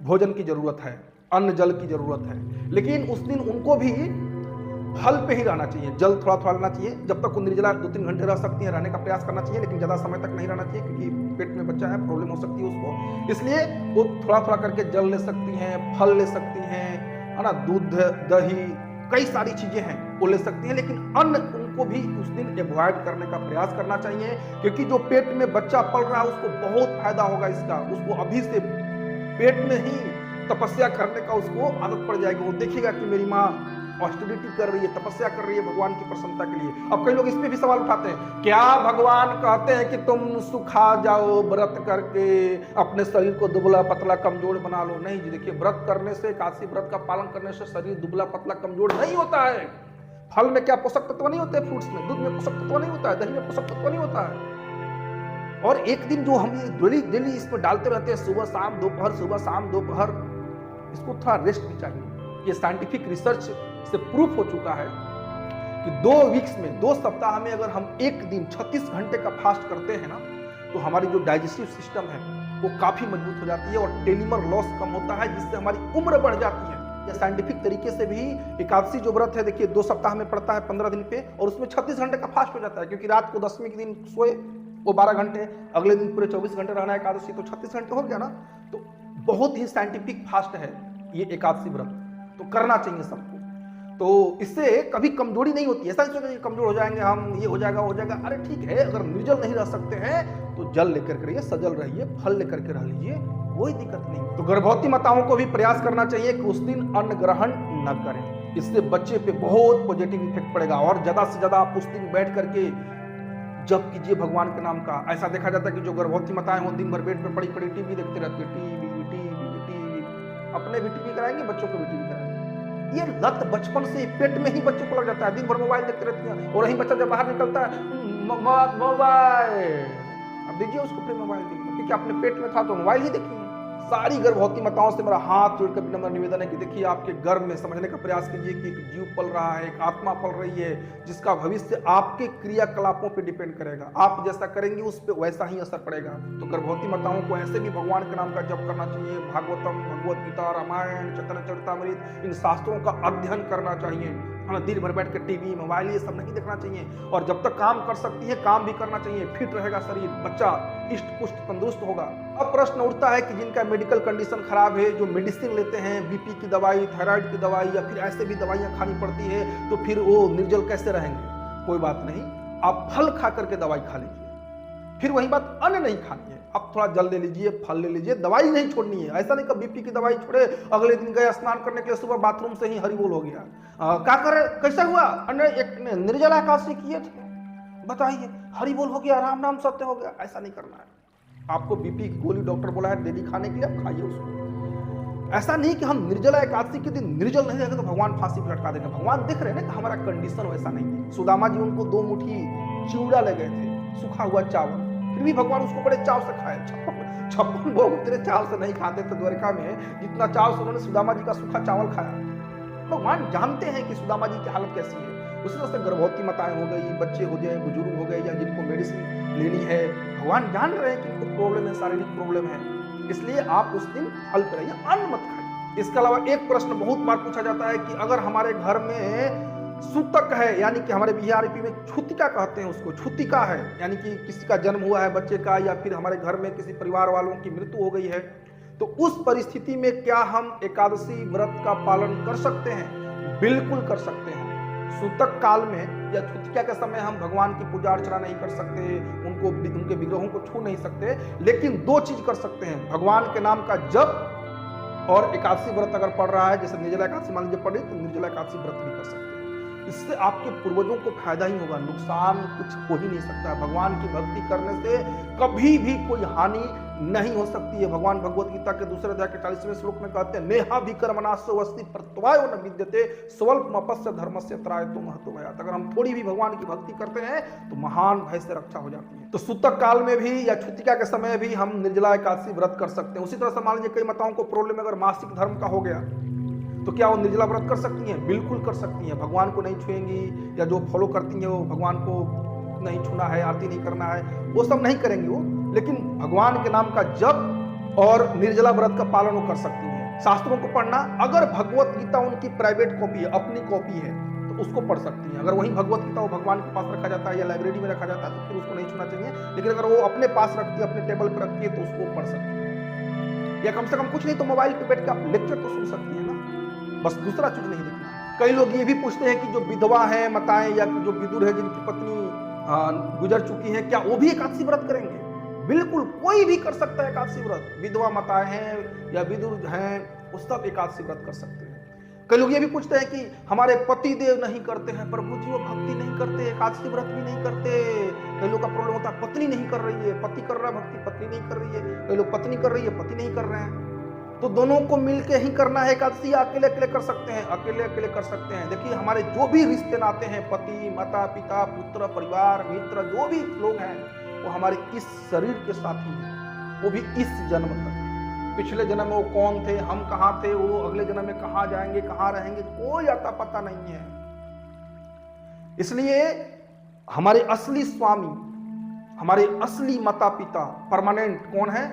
भोजन की जरूरत है, अन्न जल की जरूरत है, लेकिन उस दिन उनको भी फल पे ही रहना चाहिए, जल थोड़ा थोड़ा लेना चाहिए। जब तक वो निर्जला 2-3 घंटे रह सकती है, रहने का प्रयास करना चाहिए, लेकिन ज्यादा समय तक नहीं रहना चाहिए, क्योंकि पेट में बच्चा है, प्रॉब्लम हो सकती है उसको। इसलिए वो थोड़ा थोड़ा करके जल ले सकती हैं, फल ले सकती हैं, है ना, दूध, दही, कई सारी चीजें हैं वो ले सकती हैं, लेकिन अन्न उनको भी उस दिन अवॉइड करने का प्रयास करना चाहिए, क्योंकि जो पेट में बच्चा पल रहा है उसको बहुत फायदा होगा इसका। उसको अभी से पेट में ही तपस्या करने का उसको आदत पड़ जाएगी। वो देखेगा कि मेरी माँ ऑस्टेरिटी कर रही है, तपस्या कर रही है भगवान की प्रसन्नता के लिए। अब कई लोग इस पे भी सवाल उठाते हैं, क्या भगवान कहते हैं कि तुम सुखा जाओ व्रत करके, अपने शरीर को दुबला पतला कमजोर बना लो? नहीं जी, देखिए, व्रत करने से, एकादशी व्रत का पालन करने से शरीर दुबला पतला कमजोर नहीं होता है। फल में क्या पोषक तत्व नहीं होते, फ्रूट्स में, दूध में पोषक तत्व नहीं होता है, दही में पोषक तत्व नहीं होता है। और एक दिन जो हम डेली इसमें डालते रहते हैं, सुबह शाम दोपहर, सुबह शाम दोपहर, इसको थोड़ा रेस्ट भी चाहिए। ये साइंटिफिक रिसर्च से प्रूफ हो चुका है कि 2 वीक्स में, 2 सप्ताह में अगर हम एक दिन 36 घंटे का फास्ट करते हैं ना, तो हमारी जो डाइजेस्टिव सिस्टम है वो काफी मजबूत हो जाती है और टेलीमर लॉस कम होता है, जिससे हमारी उम्र बढ़ जाती है। या साइंटिफिक तरीके से भी एकादशी जो व्रत है, देखिए, 2 सप्ताह में पड़ता है 15 दिन पे, और उसमें 36 घंटे का फास्ट हो जाता है, क्योंकि रात को 10वें के दिन सोए वो 12 घंटे, अगले दिन पूरे 24 घंटे रहना है एकादशी, तो 36 घंटे हो गया ना। तो बहुत ही साइंटिफिक फास्ट है ये एकादशी व्रत, तो करना चाहिए सबको। तो इससे कभी कमजोरी नहीं होती। ऐसा नहीं सोचें कि कमजोर हो जाएंगे हम, ये हो जाएगा, हो जाएगा। अरे ठीक है, अगर निर्जल नहीं रह सकते हैं तो जल लेकर के रहिए, सजल रहिए, फल लेकर के रह लीजिए, कोई दिक्कत नहीं। तो गर्भवती माताओं को भी प्रयास करना चाहिए कि उस दिन अन्न ग्रहण न करें। इससे बच्चे पे बहुत पॉजिटिव इफेक्ट पड़ेगा, और ज्यादा से ज्यादा आप उस दिन बैठ करके जप कीजिए भगवान के नाम का। ऐसा देखा जाता है कि जो गर्भवती माताएं हो दिन भर बेड पर पड़ी पड़ी टीवी देखते रहती है, टीवी, अपने भी टीवी कराएंगे, बच्चों को भी टीवी कराएंगे। ये लत बचपन से पेट में ही बच्चे को लग जाता है, दिन भर मोबाइल देखते रहते हैं। और वही बच्चा जब बाहर निकलता है, मोबाइल, अब दीजिए उसको फिर मोबाइल देखिए, क्योंकि अपने पेट में था तो मोबाइल ही देखिए। सारी गर्भवती माताओं से मेरा हाथ जोड़कर विनम्र निवेदन है कि देखिए, आपके गर्भ में समझने का प्रयास कीजिए कि एक जीव पल रहा है, एक आत्मा पल रही है, जिसका भविष्य आपके क्रियाकलापों पे डिपेंड करेगा। आप जैसा करेंगे उस पर वैसा ही असर पड़ेगा। तो गर्भवती माताओं को ऐसे भी भगवान के नाम का जप करना चाहिए। भागवतम, भगवत गीता, रामायण, चरितमृत, इन शास्त्रों का अध्ययन करना चाहिए। दिन भर बैठ कर टीवी, मोबाइल ये सब नहीं देखना चाहिए। और जब तक काम कर सकती है काम भी करना चाहिए। फिट रहेगा शरीर, बच्चा इष्ट पुष्ट तंदुरुस्त होगा। अब प्रश्न उठता है कि जिनका मेडिकल कंडीशन खराब है, जो मेडिसिन लेते हैं, बीपी की दवाई, थायराइड की दवाई या फिर ऐसे भी दवाइयां खानी पड़ती है, तो फिर वो निर्जल कैसे रहेंगे? कोई बात नहीं, आप फल खा करके दवाई खा लीजिए। फिर वही बात, अन्न नहीं खानी है। आप थोड़ा जल ले लीजिए, फल ले लीजिए, दवाई नहीं छोड़नी है। ऐसा नहीं कि बीपी की दवाई छोड़े, अगले दिन गए स्नान करने के लिए, सुबह बाथरूम से ही हरि बोल हो गया। क्या करे, कैसा हुआ? एक निर्जला एकादशी किए थे, बताइए, हरि बोल हो गया, राम नाम सत्य हो गया। ऐसा नहीं करना है। आपको बीपी की गोली डॉक्टर बोला है डेली खाने के लिए, आप खाइए उसको। ऐसा नहीं कि हम निर्जला एकादशी के दिन निर्जल नहीं रहेंगे तो भगवान फांसी पर लटका देंगे। भगवान देख रहे हैं ना कि हमारा कंडीशन वैसा नहीं है। सुदामा जी उनको 2 मुट्ठी चिवड़ा ले गए थे, सूखा हुआ चावल, फिर भी भगवान उसको बड़े चाव से खाए। 56 लोग उतने चाव से नहीं खाते थे द्वारिका में जितना चाव से उन्होंने सुदामा जी का सूखा चावल खाया। भगवान जानते हैं कि सुदामा जी की हालत कैसी है। उसी तरह से गर्भवती माताएं हो गई, बच्चे हो गए, बुजुर्ग हो गए, या जिनको मेडिसिन लेनी है, भगवान जान रहे हैं कि इनको प्रॉब्लम है, शारीरिक प्रॉब्लम है, इसलिए आप उस दिन फल पे रहिए, अन्न मत खाइए। इसके अलावा एक प्रश्न बहुत बार पूछा जाता है कि अगर हमारे घर में सूतक है, यानी कि हमारे बीआरपी में छुतिका कहते हैं उसको, छुतिका है, यानी कि किसी का जन्म हुआ है बच्चे का, या फिर हमारे घर में किसी परिवार वालों की मृत्यु हो गई है, तो उस परिस्थिति में क्या हम एकादशी व्रत का पालन कर सकते हैं? बिल्कुल कर सकते हैं। सूतक काल में या छुतिका के समय हम भगवान की पूजा अर्चना नहीं कर सकते, उनके विग्रहों को छू नहीं सकते, लेकिन 2 चीज कर सकते हैं, भगवान के नाम का जप और एकादशी व्रत अगर पढ़ रहा है, जैसे निर्जला एकादशी मान लीजिए पढ़े, तो निर्जला एकादशी व्रत भी कर सकते हैं। इससे आपके पूर्वजों को फायदा ही होगा, नुकसान कुछ हो ही नहीं सकता। भगवान की भक्ति करने से कभी भी कोई हानि नहीं हो सकती है। भगवान भगवत गीता के 2 अध्याय के 40वें श्लोक में कहते हैं, नेहा भी कर्मणासो वस्ति प्रत्यवायो न विद्यते स्वल्पमपस्य धर्मस्य त्रायतो महतो भयात्। अगर हम थोड़ी भी भगवान की भक्ति करते हैं तो महान भय से रक्षा हो जाती है। तो सूतक काल में भी या छुतिका के समय भी हम निर्जला एकादशी व्रत कर सकते हैं। उसी तरह से मान लीजिए कई माताओं को प्रॉब्लम अगर मासिक धर्म का हो गया, तो क्या वो निर्जला व्रत कर सकती हैं? बिल्कुल कर सकती हैं। भगवान को नहीं छुएंगी, या जो फॉलो करती हैं वो भगवान को नहीं छूना है, आरती नहीं करना है, वो सब नहीं करेंगी वो, लेकिन भगवान के नाम का जप और निर्जला व्रत का पालन वो कर सकती हैं। शास्त्रों को पढ़ना, अगर भगवत गीता उनकी प्राइवेट कॉपी है, अपनी कॉपी है, तो उसको पढ़ सकती हैं। अगर वही भगवत गीता वो भगवान के पास रखा जाता है या लाइब्रेरी में रखा जाता है, तो फिर उसको नहीं छूना चाहिए। लेकिन अगर वो अपने पास रखती है, अपने टेबल पर रखती है, तो उसको पढ़ सकती है। या कम से कम कुछ नहीं तो मोबाइल पे बैठ के आप लेक्चर तो सुन सकती है ना, बस दूसरा चीज नहीं देखना। कई लोग ये भी पूछते हैं कि जो विधवा है माताएं या जो विदुर है जिनकी पत्नी गुजर चुकी है, क्या वो भी एकादशी व्रत करेंगे? बिल्कुल, कोई भी कर सकता है एकादशी व्रत। विधवा माताएं हैं या विदुर हैं, वो सब एकादशी व्रत कर सकते हैं। कई लोग ये भी पूछते हैं कि हमारे पति देव नहीं करते हैं, प्रभु जी वो भक्ति नहीं करते, एकादशी व्रत भी नहीं करते। कई लोग का प्रॉब्लम होता है पत्नी नहीं कर रही है, पति कर रहा है भक्ति, पत्नी नहीं कर रही है। कई लोग पत्नी कर रही है, पति नहीं कर रहे हैं। तो दोनों को मिलके ही करना है एकादशी, अकेले अकेले कर सकते हैं? अकेले अकेले कर सकते हैं। देखिए, हमारे जो भी रिश्ते नाते हैं, पति, माता, पिता, पुत्र, परिवार, मित्र, जो भी लोग हैं, वो हमारे इस शरीर के साथी हैं, वो भी इस जन्म तक। पिछले जन्म में वो कौन थे, हम कहाँ थे, वो अगले जन्म में कहाँ जाएंगे, कहाँ रहेंगे, कोई आता पता नहीं है। इसलिए हमारे असली स्वामी, हमारे असली माता पिता परमानेंट कौन है?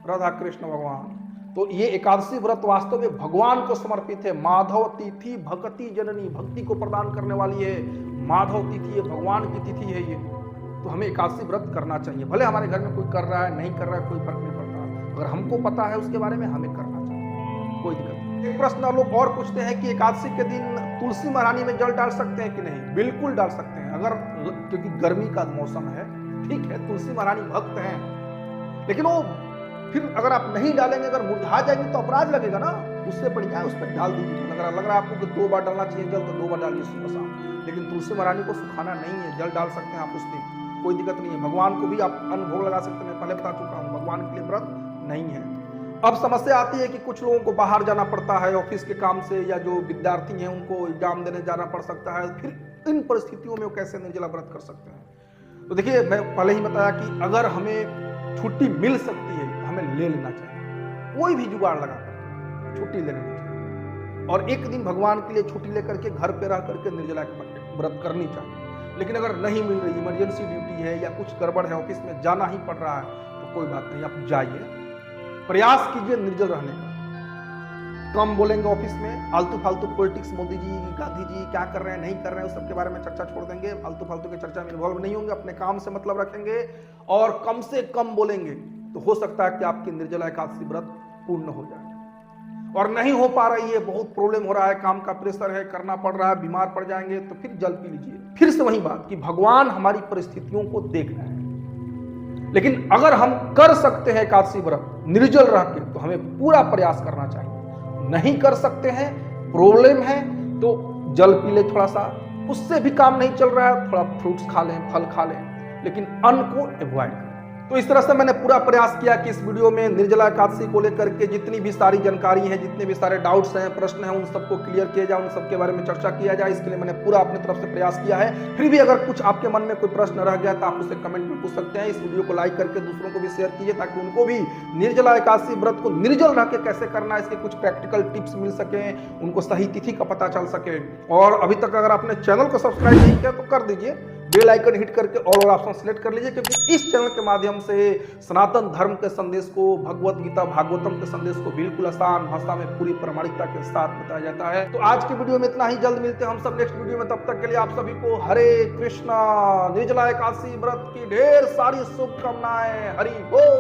राधा कृष्ण भगवान। तो ये एकादशी व्रत वास्तव में भगवान को समर्पित है। माधव तिथि भक्ति जननी, भक्ति को प्रदान करने वाली है। माधव तिथि है, भगवान की तिथि है ये। तो हमें एकादशी व्रत करना चाहिए। भले हमारे घर में कोई कर रहा है, नहीं कर रहा है, कोई फर्क नहीं पड़ता। अगर हमको पता है उसके बारे में, हमें करना चाहिए, कोई दिक्कत नहीं। एक प्रश्न लोग और पूछते हैं कि एकादशी के दिन तुलसी महारानी में जल डाल सकते हैं कि नहीं? बिल्कुल डाल सकते हैं। अगर, क्योंकि गर्मी का मौसम है, ठीक है, तुलसी महारानी भक्त हैं, लेकिन वो फिर अगर आप नहीं डालेंगे, अगर मुरझा जाएंगे तो अपराध लगेगा ना। उससे बढ़िया उस पर डाल दीजिए। अगर लग रहा है आपको कि 2 बार डालना चाहिए जल, तो 2 बार डालिए सुबह शाम। लेकिन तुलसी महारानी को सुखाना नहीं है, जल डाल सकते हैं आप उस दिन, कोई दिक्कत नहीं है। भगवान को भी आप अन्न भोग लगा सकते हैं, मैं पहले बता चुका हूँ, भगवान के लिए व्रत नहीं है। अब समस्या आती है कि कुछ लोगों को बाहर जाना पड़ता है ऑफिस के काम से, या जो विद्यार्थी हैं उनको एग्जाम देने जाना पड़ सकता है। फिर इन परिस्थितियों में वो कैसे निर्जला व्रत कर सकते हैं? तो देखिए, मैं पहले ही बताया कि अगर हमें छुट्टी मिल सकती है तो हमें ले लेना चाहिए, कोई भी जुगाड़ लगाकर छुट्टी ले लेनी चाहिए, और एक दिन भगवान के लिए छुट्टी लेकर के घर पे रह करके निर्जला व्रत करनी चाहिए। लेकिन अगर नहीं मिल रही, इमरजेंसी ड्यूटी है या कुछ गड़बड़ है, ऑफिस में जाना ही पड़ रहा है, तो कोई बात नहीं, आप जाइए, प्रयास कीजिए निर्जल रहने का। कम बोलेंगे ऑफिस में, आलतू फालतू पॉलिटिक्स, मोदी जी गांधी जी क्या कर रहे हैं नहीं कर रहे हैं, उस सबके बारे में चर्चा छोड़ देंगे, आलतू फालतू की चर्चा में इन्वॉल्व नहीं होंगे, अपने काम से मतलब रखेंगे और कम से कम बोलेंगे, तो हो सकता है कि आपकी निर्जला एकादशी व्रत पूर्ण हो जाए। और नहीं हो पा रही है, बहुत प्रॉब्लम हो रहा है, काम का प्रेशर है, करना पड़ रहा है, बीमार पड़ जाएंगे, तो फिर जल पी लीजिए। फिर से वही बात कि भगवान हमारी परिस्थितियों को देख रहे हैं। लेकिन अगर हम कर सकते हैं एकादशी व्रत निर्जल रह के, तो हमें पूरा प्रयास करना चाहिए। नहीं कर सकते हैं, प्रॉब्लम है, तो जल पी ले थोड़ा सा, उससे भी काम नहीं चल रहा है, थोड़ा फ्रूट्स खा लें, फल खा लें, लेकिन अन्न को अवॉइड करें। तो इस तरह से मैंने पूरा प्रयास किया कि इस वीडियो में निर्जला एकादशी को लेकर के जितनी भी सारी जानकारी है, जितने भी सारे डाउट्स हैं, प्रश्न हैं, उन सबको क्लियर किया जाए, उन सबके बारे में चर्चा किया जाए। इसके लिए मैंने पूरा अपनी तरफ से प्रयास किया है। फिर भी अगर कुछ आपके मन में कोई प्रश्न रह गया तो आप उसे कमेंट में पूछ सकते हैं। इस वीडियो को लाइक करके दूसरों को भी शेयर कीजिए, ताकि उनको भी निर्जला एकादशी व्रत को निर्जल रह के कैसे करना है, इसके कुछ प्रैक्टिकल टिप्स मिल सके, उनको सही तिथि का पता चल सके। और अभी तक अगर आपने चैनल को सब्सक्राइब नहीं किया तो कर दीजिए, बेल आइकन हिट करके ऑल ऑप्शन सेलेक्ट कर लीजिए, क्योंकि इस चैनल के माध्यम से सनातन धर्म के संदेश को, भगवत गीता भागवतम के संदेश को बिल्कुल आसान भाषा में पूरी प्रामाणिकता के साथ बताया जाता है। तो आज की वीडियो में इतना ही, जल्द मिलते हैं हम सब नेक्स्ट वीडियो में। तब तक के लिए आप सभी को हरे कृष्णा। निर्जला एकादशी व्रत की ढेर सारी शुभकामनाएं। हरि बोल।